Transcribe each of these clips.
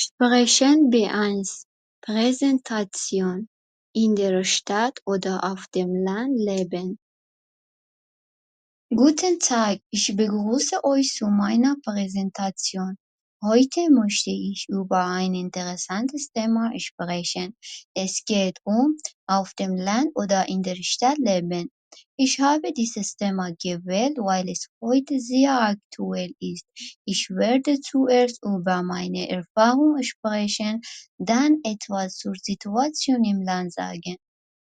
Sprechen B1 Präsentation in der Stadt oder auf dem Land leben. Guten Tag, ich begrüße euch zu meiner Präsentation. Heute möchte ich über ein interessantes Thema sprechen. Es geht um auf dem Land oder in der Stadt leben. Ich habe dieses Thema gewählt, weil es heute sehr aktuell ist. Ich werde zuerst über meine Erfahrungen sprechen, dann etwas zur Situation im Land sagen.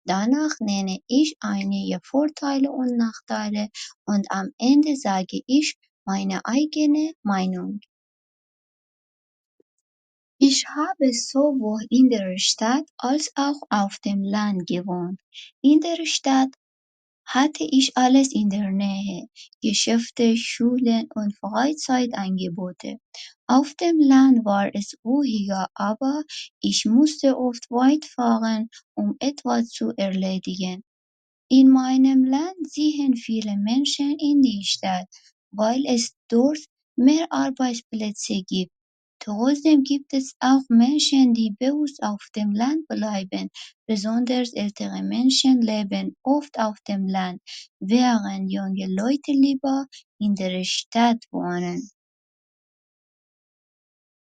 Danach nenne ich einige Vorteile und Nachteile und am Ende sage ich meine eigene Meinung. Ich habe sowohl in der Stadt als auch auf dem Land gewohnt. In der Stadt hatte ich alles in der Nähe: Geschäfte, Schulen und Freizeitangebote. Auf dem Land war es ruhiger, aber ich musste oft weit fahren, um etwas zu erledigen. In meinem Land ziehen viele Menschen in die Stadt, weil es dort mehr Arbeitsplätze gibt. Trotzdem gibt es auch Menschen, die bewusst auf dem Land bleiben. Besonders ältere Menschen leben oft auf dem Land, während junge Leute lieber in der Stadt wohnen.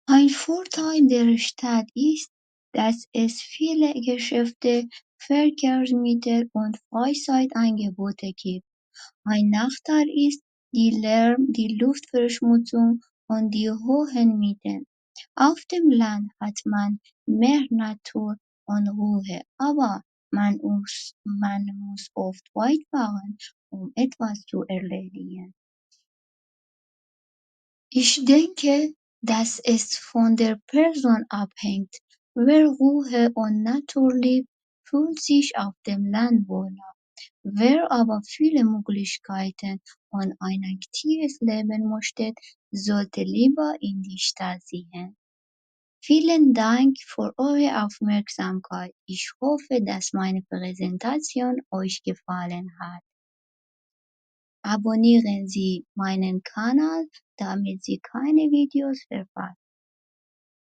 Ein Vorteil der Stadt ist, dass es viele Geschäfte, Verkehrsmittel und Freizeitangebote gibt. Ein Nachteil ist die Lärm, die Luftverschmutzung und die hohen Mieten. Auf dem Land hat man mehr Natur und Ruhe, aber man muss oft weit fahren, um etwas zu erledigen. Ich denke, dass es von der Person abhängt. Wer Ruhe und Natur liebt, fühlt sich auf dem Land wohler. Wer aber viele Möglichkeiten und ein aktives Leben möchte, sollte lieber in die Stadt ziehen. Vielen Dank für eure Aufmerksamkeit. Ich hoffe, dass meine Präsentation euch gefallen hat. Abonnieren Sie meinen Kanal, damit Sie keine Videos verpassen.